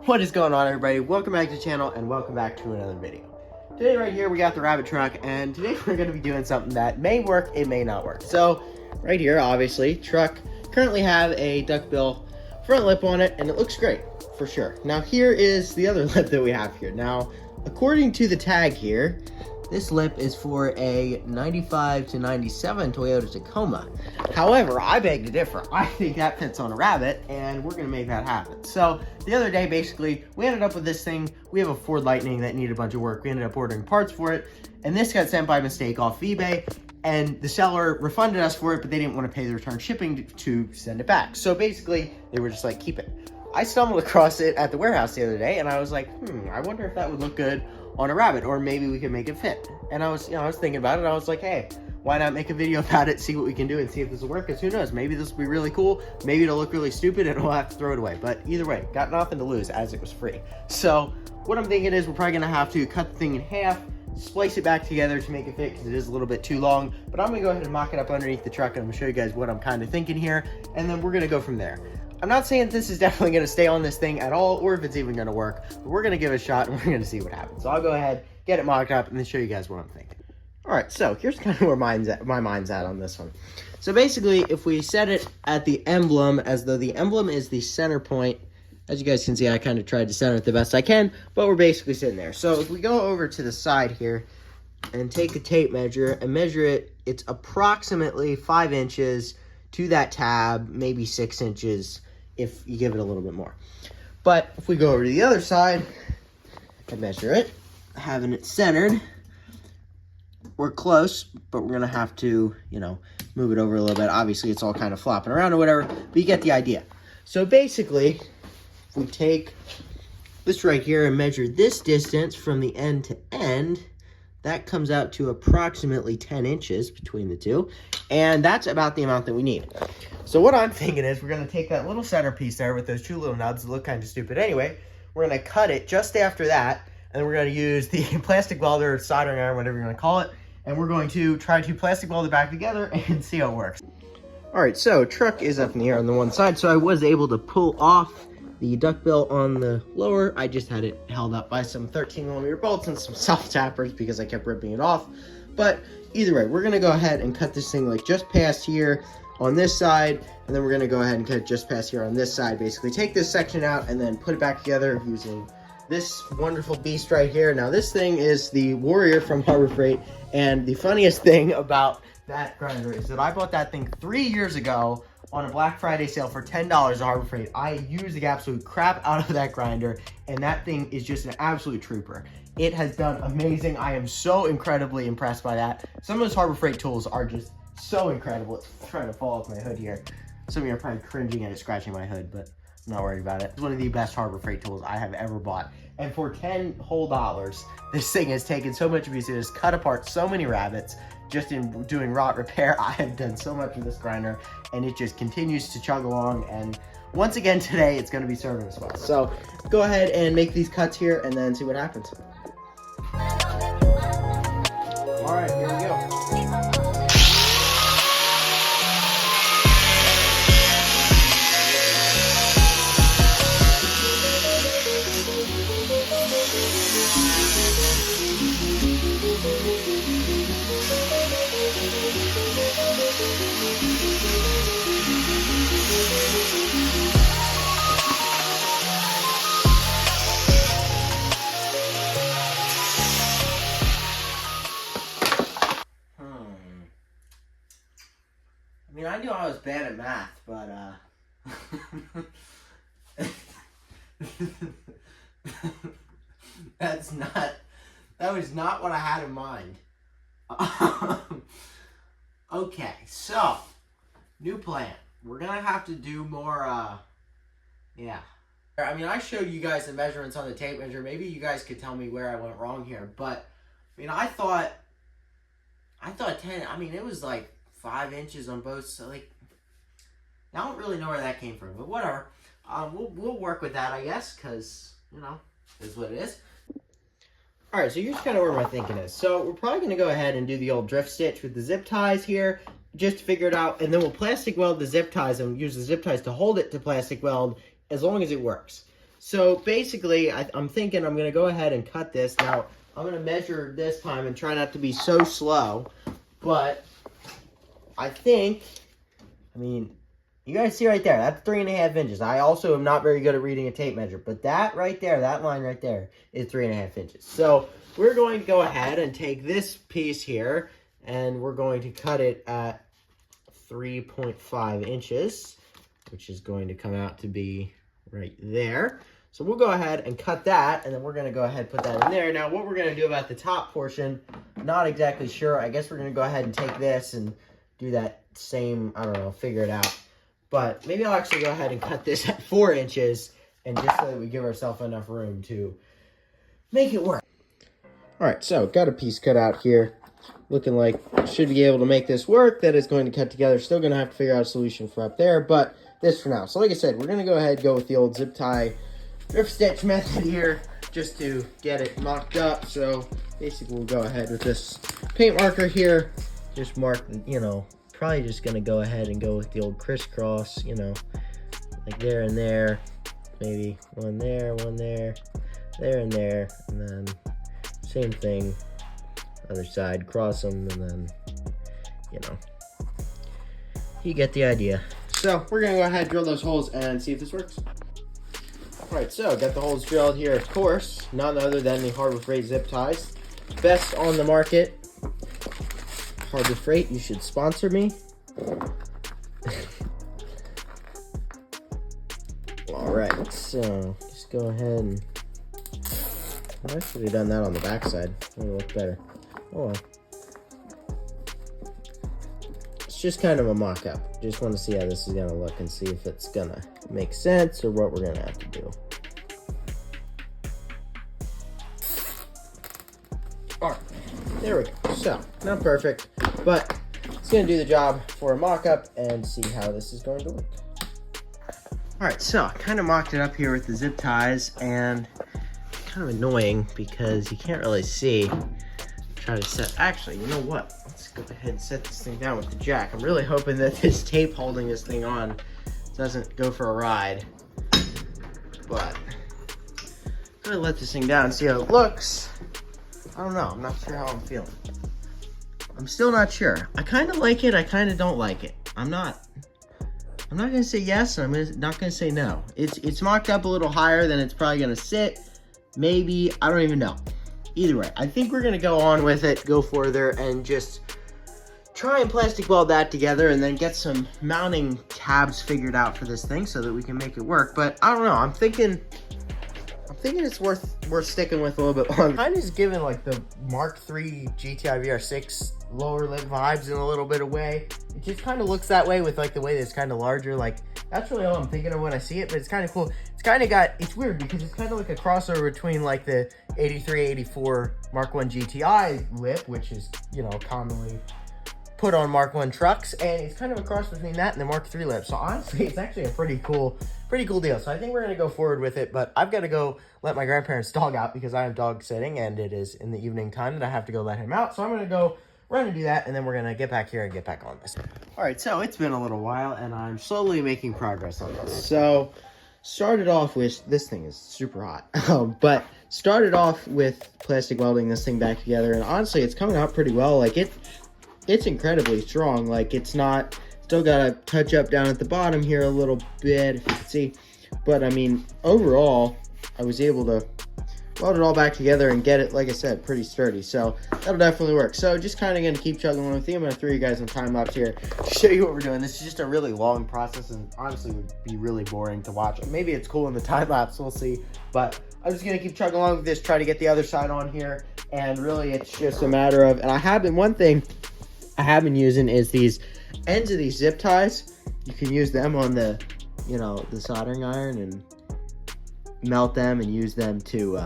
What is going on, everybody? Welcome back to the channel and welcome back to another video. Today right here we got the rabbit truck, and today we're going to be doing something that may work, it may not work. So right here, obviously, truck currently have a duckbill front lip on it, and it looks great for sure. Now here is the other lip that we have here. Now according to the tag here, this lip is for a 95 to 97 Toyota Tacoma. However, I beg to differ. I think that fits on a rabbit, and we're gonna make that happen. So the other day, basically, we ended up with this thing. We have a Ford Lightning that needed a bunch of work. We ended up ordering parts for it, and this got sent by mistake off eBay, and the seller refunded us for it, but they didn't want to pay the return shipping to send it back. So basically, they were just like, keep it. I stumbled across it at the warehouse the other day, and I was like, I wonder if that would look good on a rabbit, or maybe we could make it fit. And I was thinking about it. I was like, hey, why not make a video about it, see what we can do, and see if this will work, because who knows, maybe this will be really cool, maybe it'll look really stupid, and we'll have to throw it away. But either way, got nothing to lose, as it was free. So what I'm thinking is we're probably gonna have to cut the thing in half, splice it back together to make it fit, because it is a little bit too long. But I'm gonna go ahead and mock it up underneath the truck, and I'm gonna show you guys what I'm kind of thinking here, and then we're gonna go from there. I'm not saying this is definitely going to stay on this thing at all, or if it's even going to work, but we're going to give it a shot, and we're going to see what happens. So I'll go ahead, get it mocked up, and then show you guys what I'm thinking. All right, so here's kind of where my mind's at on this one. So basically, if we set it at the emblem, as though the emblem is the center point, as you guys can see, I kind of tried to center it the best I can, but we're basically sitting there. So if we go over to the side here and take a tape measure and measure it, it's approximately 5 inches to that tab, maybe 6 inches if you give it a little bit more. But if we go over to the other side and measure it, having it centered, we're close, but we're gonna have to, move it over a little bit. Obviously, it's all kind of flopping around or whatever, but you get the idea. So basically, if we take this right here and measure this distance from the end to end, that comes out to approximately 10 inches between the two, and that's about the amount that we need. So what I'm thinking is we're going to take that little centerpiece there with those two little nubs that look kind of stupid anyway. We're going to cut it just after that, and then we're going to use the plastic welder or soldering iron, whatever you're going to call it, and we're going to try to plastic weld it back together and see how it works. All right, so truck is up in the air on the one side, so I was able to pull off the duckbill on the lower. I just had it held up by some 13mm bolts and some self-tappers because I kept ripping it off. But either way, we're gonna go ahead and cut this thing like just past here on this side, and then we're gonna go ahead and cut just past here on this side. Basically take this section out and then put it back together using this wonderful beast right here. Now this thing is the Warrior from Harbor Freight, and the funniest thing about that grinder is that I bought that thing 3 years ago on a Black Friday sale for $10 at Harbor Freight. I used the absolute crap out of that grinder, and that thing is just an absolute trooper. It has done amazing. I am so incredibly impressed by that. Some of those Harbor Freight tools are just so incredible. It's trying to fall off my hood here. Some of you are probably cringing at it scratching my hood, but I'm not worried about it. It's one of the best Harbor Freight tools I have ever bought. And for $10 whole, this thing has taken so much abuse. It has cut apart so many rabbits. Just in doing rot repair, I have done so much with this grinder, and it just continues to chug along. And once again today, it's going to be serving us well. So go ahead and make these cuts here and then see what happens. All right, here we go. I mean, I knew I was bad at math, but, that was not what I had in mind. Okay, so, new plan. We're gonna have to do more, yeah. I mean, I showed you guys the measurements on the tape measure. Maybe you guys could tell me where I went wrong here, but, I mean, I thought 10, I mean, it was like 5 inches on both, so like, I don't really know where that came from, but whatever. We'll work with that, I guess, because, is what it is. All right, so here's kind of where my thinking is. So we're probably going to go ahead and do the old drift stitch with the zip ties here, just to figure it out, and then we'll plastic weld the zip ties and use the zip ties to hold it to plastic weld as long as it works. So basically, I'm thinking I'm going to go ahead and cut this. Now, I'm going to measure this time and try not to be so slow. But I think, I mean, you guys see right there, that's 3.5 inches. I also am not very good at reading a tape measure. But that right there, that line right there is 3.5 inches. So we're going to go ahead and take this piece here, and we're going to cut it at 3.5 inches, which is going to come out to be right there. So we'll go ahead and cut that, and then we're going to go ahead and put that in there. Now, what we're going to do about the top portion, not exactly sure. I guess we're going to go ahead and take this and do that same, I don't know, figure it out. But maybe I'll actually go ahead and cut this at 4 inches, and just so that we give ourselves enough room to make it work. All right, so got a piece cut out here. Looking like should be able to make this work. That is going to cut together. Still going to have to figure out a solution for up there, but this for now. So like I said, we're going to go ahead and go with the old zip tie drip stitch method here just to get it mocked up. So basically we'll go ahead with this paint marker here. Just mark, you know, probably just going to go ahead and go with the old crisscross, you know, like there and there. Maybe one there, there and there, and then same thing. Other side, cross them, and then, you know, you get the idea. So we're gonna go ahead and drill those holes and see if this works. All right, so got the holes drilled here, of course, none other than the Harbor Freight zip ties. Best on the market. Harbor Freight, you should sponsor me. All right, so just go ahead and, I should have done that on the back side. It would look better. Oh well. It's just kind of a mock-up. Just want to see how this is going to look and see if it's going to make sense or what we're going to have to do. Alright, there we go. So, not perfect, but it's going to do the job for a mock-up and see how this is going to look. Alright, so I kind of mocked it up here with the zip ties, and it's kind of annoying because you can't really see. Try to set, actually, you know what? Let's go ahead and set this thing down with the jack. I'm really hoping that this tape holding this thing on doesn't go for a ride. But I'm gonna let this thing down and see how it looks. I don't know, I'm not sure how I'm feeling. I'm still not sure. I kind of like it, I kind of don't like it. I'm not gonna say yes, and I'm not gonna say no. It's mocked up a little higher than it's probably gonna sit. Maybe, I don't even know. Either way, I think we're gonna go on with it, go further, and just try and plastic weld that together and then get some mounting tabs figured out for this thing so that we can make it work. But I don't know, I'm thinking it's worth sticking with a little bit longer. Kind of is giving like the Mark III GTI VR6 lower lip vibes in a little bit of way. It just kind of looks that way with like the way that it's kind of larger. Like that's really all I'm thinking of when I see it, but it's kind of cool. It's kind of got, it's weird because it's kind of like a crossover between like the 83, 84 Mark I GTI lip, which is, you know, commonly put on Mark I trucks, and it's kind of a cross between that and the Mark III lip. So honestly, it's actually a pretty cool deal. So I think we're gonna go forward with it, but I've got to go let my grandparents' dog out because I am dog sitting, and it is in the evening time that I have to go let him out. So I'm gonna go run and do that, and then we're gonna get back here and get back on this. All right, so it's been a little while, and I'm slowly making progress on this. So started off with, this thing is super hot, but started off with plastic welding this thing back together, and honestly, it's coming out pretty well. Like it's incredibly strong. Like it's not, still got a touch up down at the bottom here a little bit, if you can see, but I mean, overall, I was able to weld it all back together and get it, like I said, pretty sturdy. So that'll definitely work. So just kind of going to keep chugging along with you. I'm going to throw you guys on time lapse here to show you what we're doing. This is just a really long process and honestly would be really boring to watch. Maybe it's cool in the time lapse, we'll see. But I'm just going to keep chugging along with this, try to get the other side on here. And really it's just a matter of, and one thing I have been using is these ends of these zip ties. You can use them on the, you know, the soldering iron and melt them and use them to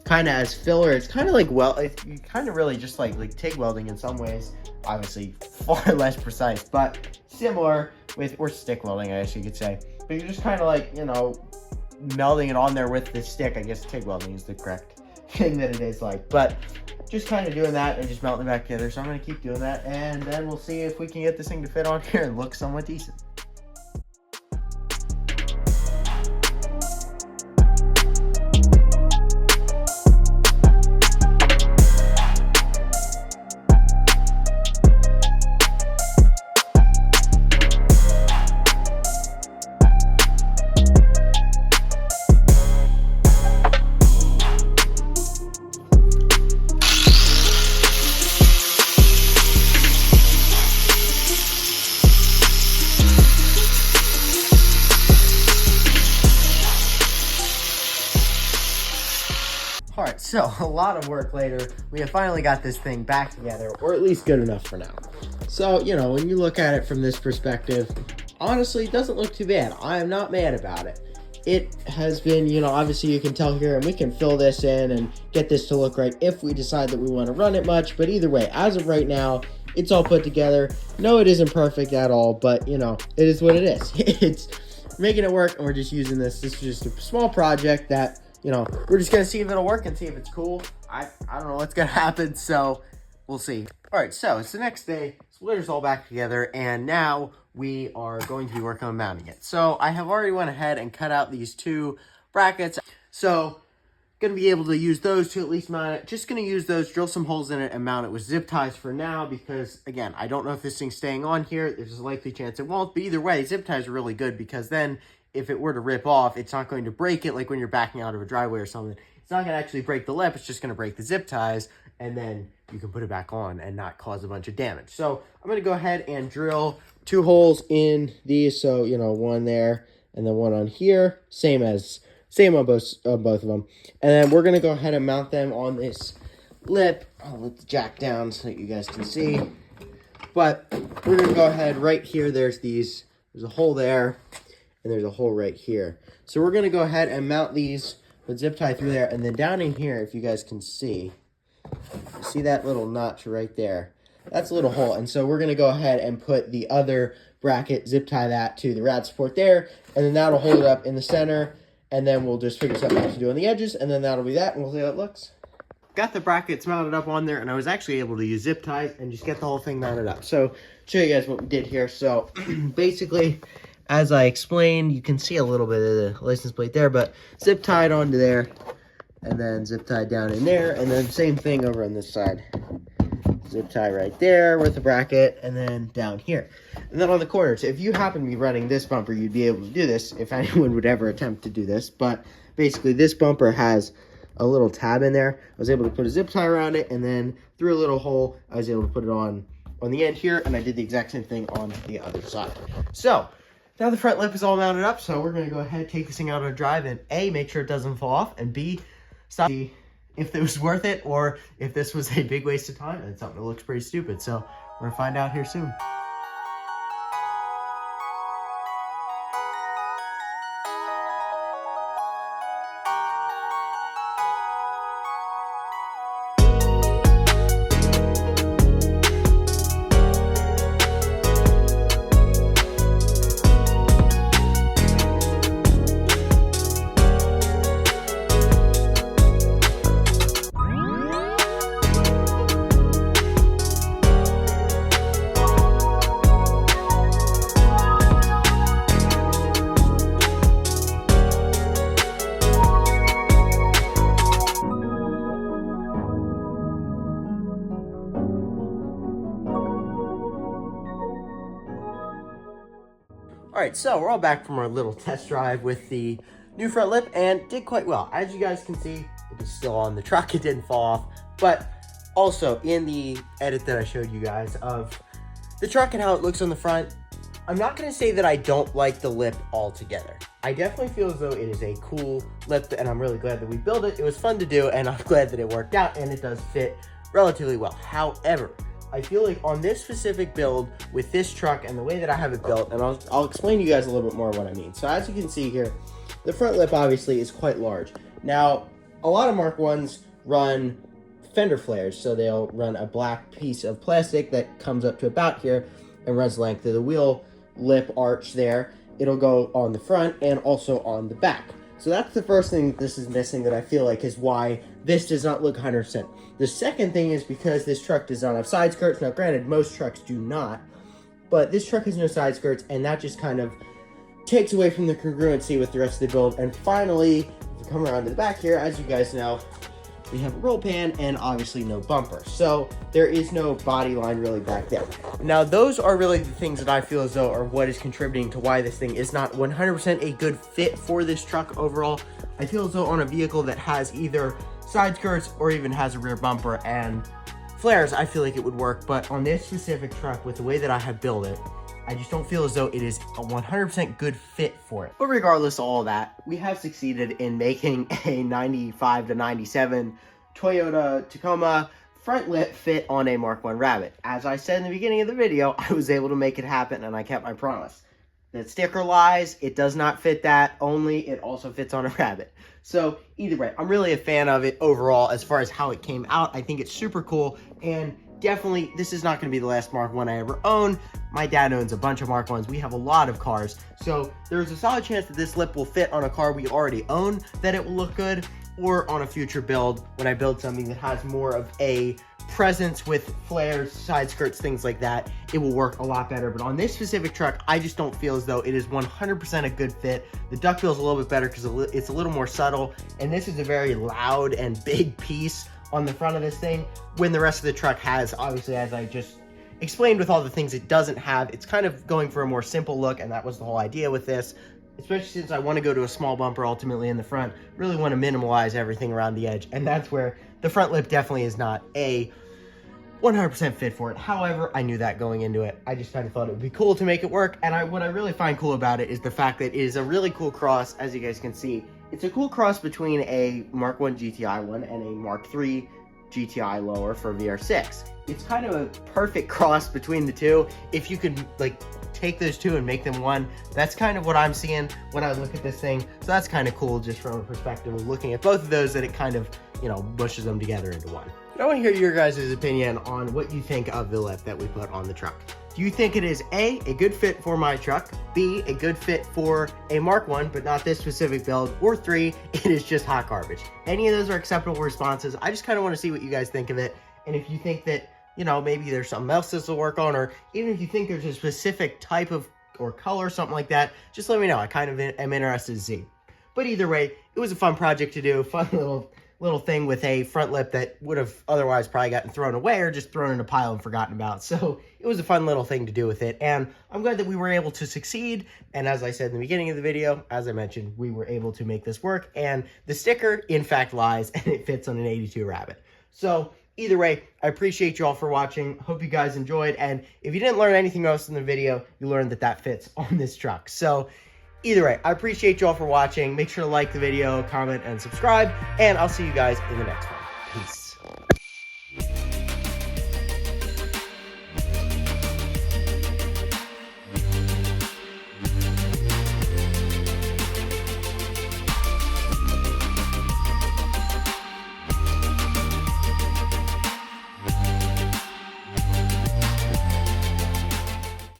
kind of as filler. It's kind of like, well, it's kind of really just like TIG welding in some ways. Obviously far less precise, but similar with, or stick welding, I guess you could say. But you're just kind of like, you know, melding it on there with the stick. I guess TIG welding is the correct thing that it is like. But just kind of doing that and just melting it back together. So I'm going to keep doing that, and then we'll see if we can get this thing to fit on here and look somewhat decent. All right, so a lot of work later, we have finally got this thing back together, or at least good enough for now. So, you know, when you look at it from this perspective, honestly, it doesn't look too bad. I am not mad about it. It has been, you know, obviously you can tell here, and we can fill this in and get this to look right if we decide that we want to run it much. But either way, as of right now, it's all put together. No, it isn't perfect at all, but, you know, it is what it is. It's making it work, and we're just using this. This is just a small project that, you know, we're just going to see if it'll work and see if it's cool. I don't know what's going to happen, so we'll see. All right, so it's the next day. Splitter's all back together, and now we are going to be working on mounting it. So I have already went ahead and cut out these 2 brackets. So going to be able to use those to at least mount it. Just going to use those, drill some holes in it, and mount it with zip ties for now because, again, I don't know if this thing's staying on here. There's a likely chance it won't, but either way, zip ties are really good because then if it were to rip off, it's not going to break it like when you're backing out of a driveway or something. It's not going to actually break the lip. It's just going to break the zip ties, and then you can put it back on and not cause a bunch of damage. So I'm going to go ahead and drill 2 holes in these. So, you know, 1 there and then 1 on here. Same on both of them. And then we're going to go ahead and mount them on this lip. I'll let the jack down so that you guys can see. But we're going to go ahead right here. There's a hole there. And there's a hole right here. So we're going to go ahead and mount these with zip tie through there. And then down in here, if you guys can see that little notch right there? That's a little hole. And so we're going to go ahead and put the other bracket, zip tie that to the rad support there. And then that'll hold it up in the center. And then we'll just figure something out to do on the edges. And then that'll be that. And we'll see how it looks. Got the brackets mounted up on there. And I was actually able to use zip ties and just get the whole thing mounted up. So show you guys what we did here. So basically, as I explained, you can see a little bit of the license plate there, but zip tied onto there, and then zip tied down in there, and then same thing over on this side. Zip tie right there with the bracket, and then down here. And then on the corners, if you happen to be running this bumper, you'd be able to do this if anyone would ever attempt to do this. But basically, this bumper has a little tab in there. I was able to put a zip tie around it, and then through a little hole, I was able to put it on the end here, and I did the exact same thing on the other side. So now the front lip is all mounted up, so we're going to go ahead and take this thing out on a drive and A, make sure it doesn't fall off, and B, stop if it was worth it or if this was a big waste of time and something that looks pretty stupid. So we're going to find out here soon. All right, so we're all back from our little test drive with the new front lip and did quite well. As you guys can see, it is still on the truck. It didn't fall off, but also in the edit that I showed you guys of the truck and how it looks on the front, I'm not going to say that I don't like the lip altogether. I definitely feel as though it is a cool lip, and I'm really glad that we built it. It was fun to do, and I'm glad that it worked out, and it does fit relatively well. However, I feel like on this specific build with this truck and the way that I have it built, and I'll explain to you guys a little bit more what I mean. So as you can see here, the front lip obviously is quite large. Now, a lot of Mark 1s run fender flares, so they'll run a black piece of plastic that comes up to about here and runs the length of the wheel lip arch there. It'll go on the front and also on the back. So that's the first thing this is missing that I feel like is why this does not look 100%. The second thing is because this truck does not have side skirts. Now granted, most trucks do not, but this truck has no side skirts, and that just kind of takes away from the congruency with the rest of the build. And finally, if we come around to the back here, as you guys know, we have a roll pan and obviously no bumper. So there is no body line really back there. Now those are really the things that I feel as though are what is contributing to why this thing is not 100% a good fit for this truck overall. I feel as though on a vehicle that has either side skirts or even has a rear bumper and flares, I feel like it would work. But on this specific truck, with the way that I have built it, I just don't feel as though it is a 100% good fit for it. But regardless of all that, we have succeeded in making a 95 to 97 Toyota Tacoma front lip fit on a Mark 1 Rabbit. As I said in the beginning of the video, I was able to make it happen and I kept my promise. The sticker lies, it does not fit that, only it also fits on a Rabbit. So either way, I'm really a fan of it overall as far as how it came out. I think it's super cool, and definitely this is not going to be the last Mark 1 I ever own. My dad owns a bunch of Mark 1s. We have a lot of cars, so there's a solid chance that this lip will fit on a car we already own, that it will look good, or on a future build when I build something that has more of a presence with flares, side skirts, things like that, it will work a lot better. But on this specific truck, I just don't feel as though it is 100% a good fit. The duckbill is a little bit better because it's a little more subtle, and this is a very loud and big piece on the front of this thing, when the rest of the truck has, obviously, as I just explained with all the things it doesn't have, it's kind of going for a more simple look, and that was the whole idea with this. Especially since I want to go to a small bumper ultimately in the front, really want to minimalize everything around the edge, and that's where the front lip definitely is not a 100% fit for it. However, I knew that going into it. I just kind of thought it would be cool to make it work, and what I really find cool about it is the fact that it is a really cool cross, as you guys can see. It's a cool cross between a Mark 1 GTI one and a Mark 3 GTI lower for VR6. It's kind of a perfect cross between the two. If you could like take those two and make them one, that's kind of what I'm seeing when I look at this thing. So that's kind of cool, just from a perspective of looking at both of those, that it kind of, you know, mushes them together into one. But I want to hear your guys' opinion on what you think of the lip that we put on the truck. Do you think it is A, a good fit for my truck, B, a good fit for a Mark 1, but not this specific build, or 3, it is just hot garbage? Any of those are acceptable responses. I just kind of want to see what you guys think of it, and if you think that, you know, maybe there's something else this will work on, or even if you think there's a specific type of or color, something like that, just let me know. I kind of am interested to see. But either way, it was a fun project to do, fun little thing with a front lip that would have otherwise probably gotten thrown away or just thrown in a pile and forgotten about. So it was a fun little thing to do with it, and I'm glad that we were able to succeed. And as I said in the beginning of the video, as I mentioned, we were able to make this work, and the sticker in fact lies, and it fits on an 82 Rabbit. So either way, I appreciate you all for watching. Hope you guys enjoyed, and if you didn't learn anything else in the video, you learned that that fits on this truck. So either way, I appreciate you all for watching. Make sure to like the video, comment, and subscribe, and I'll see you guys in the next one. Peace.